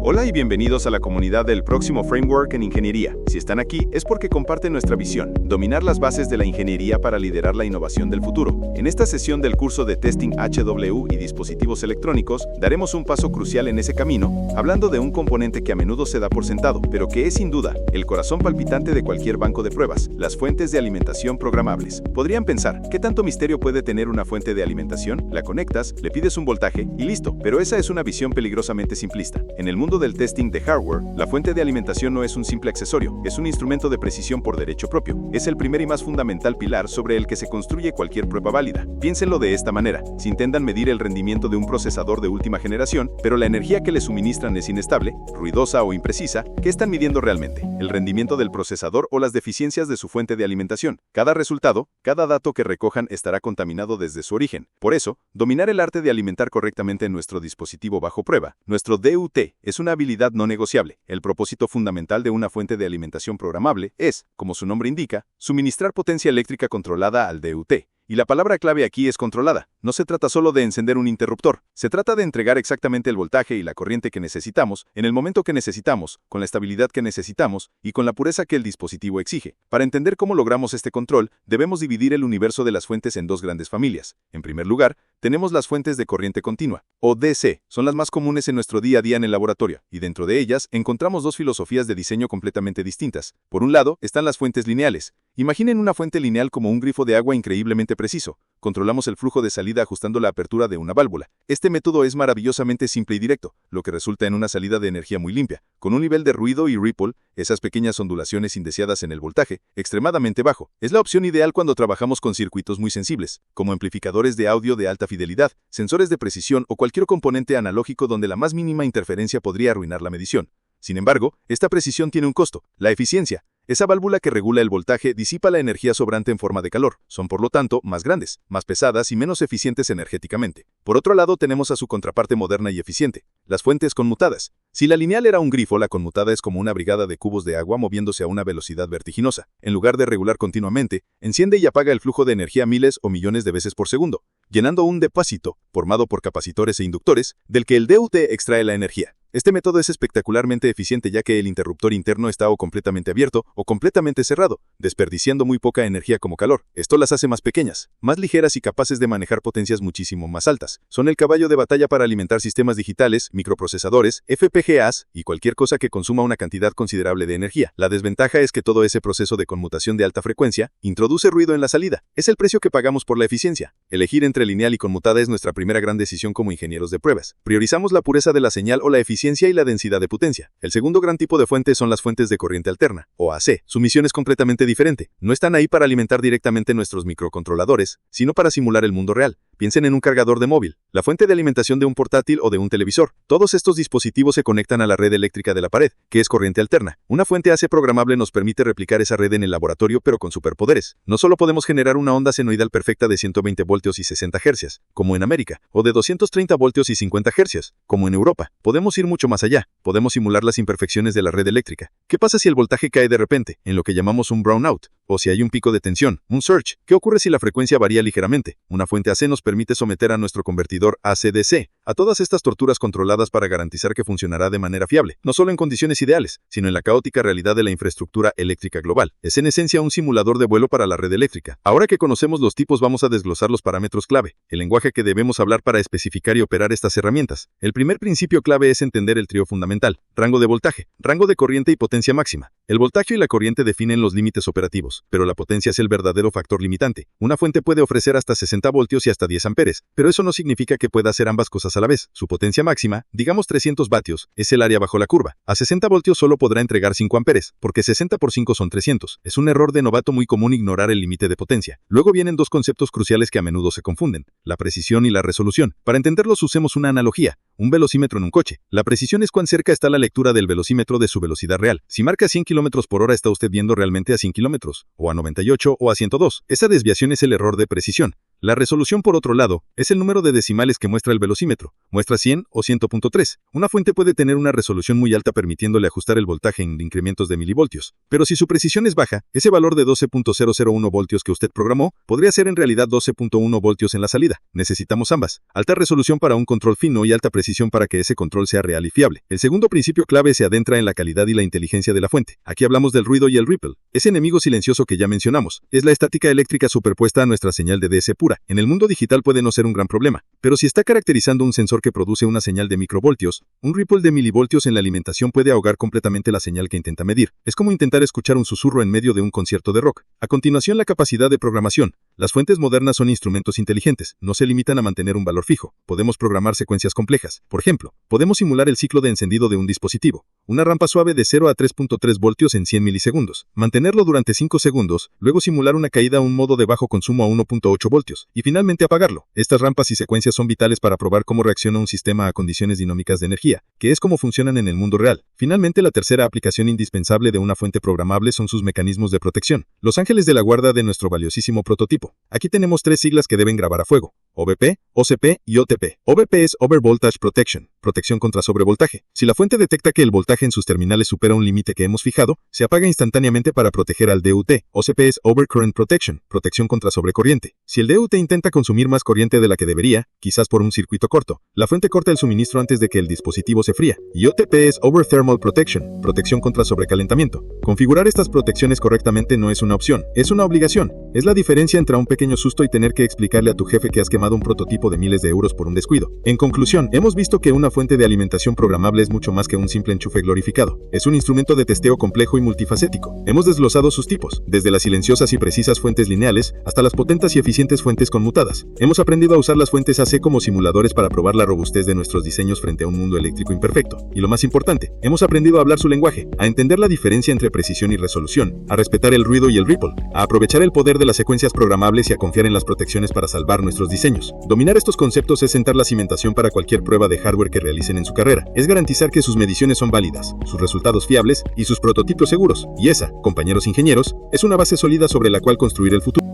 Hola y bienvenidos a la comunidad del próximo Framework en Ingeniería. Si están aquí es porque comparten nuestra visión, dominar las bases de la ingeniería para liderar la innovación del futuro. En esta sesión del curso de Testing HW y Dispositivos Electrónicos, daremos un paso crucial en ese camino, hablando de un componente que a menudo se da por sentado, pero que es sin duda el corazón palpitante de cualquier banco de pruebas, las fuentes de alimentación programables. Podrían pensar, ¿qué tanto misterio puede tener una fuente de alimentación? La conectas, le pides un voltaje y listo, pero esa es una visión peligrosamente simplista. En el mundo del testing de hardware, la fuente de alimentación no es un simple accesorio, es un instrumento de precisión por derecho propio. Es el primer y más fundamental pilar sobre el que se construye cualquier prueba válida. Piénsenlo de esta manera: si intentan medir el rendimiento de un procesador de última generación, pero la energía que le suministran es inestable, ruidosa o imprecisa, ¿qué están midiendo realmente? ¿El rendimiento del procesador o las deficiencias de su fuente de alimentación? Cada resultado, cada dato que recojan estará contaminado desde su origen. Por eso, dominar el arte de alimentar correctamente nuestro dispositivo bajo prueba, nuestro DUT, es una habilidad no negociable. El propósito fundamental de una fuente de alimentación programable es, como su nombre indica, suministrar potencia eléctrica controlada al DUT. Y la palabra clave aquí es controlada. No se trata solo de encender un interruptor, se trata de entregar exactamente el voltaje y la corriente que necesitamos, en el momento que necesitamos, con la estabilidad que necesitamos y con la pureza que el dispositivo exige. Para entender cómo logramos este control, debemos dividir el universo de las fuentes en dos grandes familias. En primer lugar, tenemos las fuentes de corriente continua, o DC. Son las más comunes en nuestro día a día en el laboratorio, y dentro de ellas encontramos dos filosofías de diseño completamente distintas. Por un lado, están las fuentes lineales. Imaginen una fuente lineal como un grifo de agua increíblemente preciso. Controlamos el flujo de salida ajustando la apertura de una válvula. Este método es maravillosamente simple y directo, lo que resulta en una salida de energía muy limpia, con un nivel de ruido y ripple, esas pequeñas ondulaciones indeseadas en el voltaje, extremadamente bajo. Es la opción ideal cuando trabajamos con circuitos muy sensibles, como amplificadores de audio de alta fidelidad, sensores de precisión o cualquier componente analógico donde la más mínima interferencia podría arruinar la medición. Sin embargo, esta precisión tiene un costo: la eficiencia. Esa válvula que regula el voltaje disipa la energía sobrante en forma de calor. Son por lo tanto más grandes, más pesadas y menos eficientes energéticamente. Por otro lado tenemos a su contraparte moderna y eficiente, las fuentes conmutadas. Si la lineal era un grifo, la conmutada es como una brigada de cubos de agua moviéndose a una velocidad vertiginosa. En lugar de regular continuamente, enciende y apaga el flujo de energía miles o millones de veces por segundo, llenando un depósito, formado por capacitores e inductores, del que el DUT extrae la energía. Este método es espectacularmente eficiente ya que el interruptor interno está o completamente abierto o completamente cerrado, desperdiciando muy poca energía como calor. Esto las hace más pequeñas, más ligeras y capaces de manejar potencias muchísimo más altas. Son el caballo de batalla para alimentar sistemas digitales, microprocesadores, FPGAs y cualquier cosa que consuma una cantidad considerable de energía. La desventaja es que todo ese proceso de conmutación de alta frecuencia introduce ruido en la salida. Es el precio que pagamos por la eficiencia. Elegir entre lineal y conmutada es nuestra primera gran decisión como ingenieros de pruebas. Priorizamos la pureza de la señal o la eficiencia y la densidad de potencia. El segundo gran tipo de fuente son las fuentes de corriente alterna, o AC. Su misión es completamente diferente. No están ahí para alimentar directamente nuestros microcontroladores, sino para simular el mundo real. Piensen en un cargador de móvil, la fuente de alimentación de un portátil o de un televisor. Todos estos dispositivos se conectan a la red eléctrica de la pared, que es corriente alterna. Una fuente AC programable nos permite replicar esa red en el laboratorio pero con superpoderes. No solo podemos generar una onda senoidal perfecta de 120 voltios y 60 Hz, como en América, o de 230 voltios y 50 Hz, como en Europa. Podemos ir mucho más allá. Podemos simular las imperfecciones de la red eléctrica. ¿Qué pasa si el voltaje cae de repente, en lo que llamamos un brownout? O si hay un pico de tensión, un surge. ¿Qué ocurre si la frecuencia varía ligeramente? Una fuente AC nos permite someter a nuestro convertidor AC/DC a todas estas torturas controladas para garantizar que funcionará de manera fiable, no solo en condiciones ideales, sino en la caótica realidad de la infraestructura eléctrica global. Es en esencia un simulador de vuelo para la red eléctrica. Ahora que conocemos los tipos, vamos a desglosar los parámetros clave, el lenguaje que debemos hablar para especificar y operar estas herramientas. El primer principio clave es entender el trío fundamental: rango de voltaje, rango de corriente y potencia máxima. El voltaje y la corriente definen los límites operativos, pero la potencia es el verdadero factor limitante. Una fuente puede ofrecer hasta 60 voltios y hasta 10 amperes, pero eso no significa que pueda hacer ambas cosas a la vez. Su potencia máxima, digamos 300 vatios, es el área bajo la curva. A 60 voltios solo podrá entregar 5 amperes, porque 60 por 5 son 300. Es un error de novato muy común ignorar el límite de potencia. Luego vienen dos conceptos cruciales que a menudo se confunden: la precisión y la resolución. Para entenderlos usemos una analogía: un velocímetro en un coche. La precisión es cuán cerca está la lectura del velocímetro de su velocidad real. Si marca 100 km por hora, está usted viendo realmente a 100 km, o a 98 o a 102. Esa desviación es el error de precisión. La resolución, por otro lado, es el número de decimales que muestra el velocímetro. Muestra 100 o 100.3. Una fuente puede tener una resolución muy alta permitiéndole ajustar el voltaje en incrementos de milivoltios. Pero si su precisión es baja, ese valor de 12.001 voltios que usted programó podría ser en realidad 12.1 voltios en la salida. Necesitamos ambas. Alta resolución para un control fino y alta precisión para que ese control sea real y fiable. El segundo principio clave se adentra en la calidad y la inteligencia de la fuente. Aquí hablamos del ruido y el ripple. Ese enemigo silencioso que ya mencionamos. Es la estática eléctrica superpuesta a nuestra señal de DS pura. En el mundo digital puede no ser un gran problema, pero si está caracterizando un sensor que produce una señal de microvoltios, un ripple de milivoltios en la alimentación puede ahogar completamente la señal que intenta medir. Es como intentar escuchar un susurro en medio de un concierto de rock. A continuación, la capacidad de programación. Las fuentes modernas son instrumentos inteligentes, no se limitan a mantener un valor fijo. Podemos programar secuencias complejas. Por ejemplo, podemos simular el ciclo de encendido de un dispositivo. Una rampa suave de 0 a 3.3 voltios en 100 milisegundos. Mantenerlo durante 5 segundos, luego simular una caída a un modo de bajo consumo a 1.8 voltios, y finalmente apagarlo. Estas rampas y secuencias son vitales para probar cómo reacciona un sistema a condiciones dinámicas de energía, que es como funcionan en el mundo real. Finalmente, la tercera aplicación indispensable de una fuente programable son sus mecanismos de protección. Los ángeles de la guarda de nuestro valiosísimo prototipo. Aquí tenemos 3 siglas que deben grabar a fuego: OVP, OCP y OTP. OVP es Over Voltage Protection, protección contra sobrevoltaje. Si la fuente detecta que el voltaje en sus terminales supera un límite que hemos fijado, se apaga instantáneamente para proteger al DUT. OCP es Over Current Protection, protección contra sobrecorriente. Si el DUT intenta consumir más corriente de la que debería, quizás por un circuito corto, la fuente corta el suministro antes de que el dispositivo se fría. Y OTP es Over Thermal Protection, protección contra sobrecalentamiento. Configurar estas protecciones correctamente no es una opción, es una obligación. Es la diferencia entre un pequeño susto y tener que explicarle a tu jefe que has quemado un prototipo de miles de euros por un descuido. En conclusión, hemos visto que una fuente de alimentación programable es mucho más que un simple enchufe glorificado. Es un instrumento de testeo complejo y multifacético. Hemos desglosado sus tipos, desde las silenciosas y precisas fuentes lineales hasta las potentes y eficientes fuentes conmutadas. Hemos aprendido a usar las fuentes AC como simuladores para probar la robustez de nuestros diseños frente a un mundo eléctrico imperfecto. Y lo más importante, hemos aprendido a hablar su lenguaje, a entender la diferencia entre precisión y resolución, a respetar el ruido y el ripple, a aprovechar el poder de las secuencias programables y a confiar en las protecciones para salvar nuestros diseños. Dominar estos conceptos es sentar la cimentación para cualquier prueba de hardware que realicen en su carrera. Es garantizar que sus mediciones son válidas, sus resultados fiables y sus prototipos seguros. Y esa, compañeros ingenieros, es una base sólida sobre la cual construir el futuro.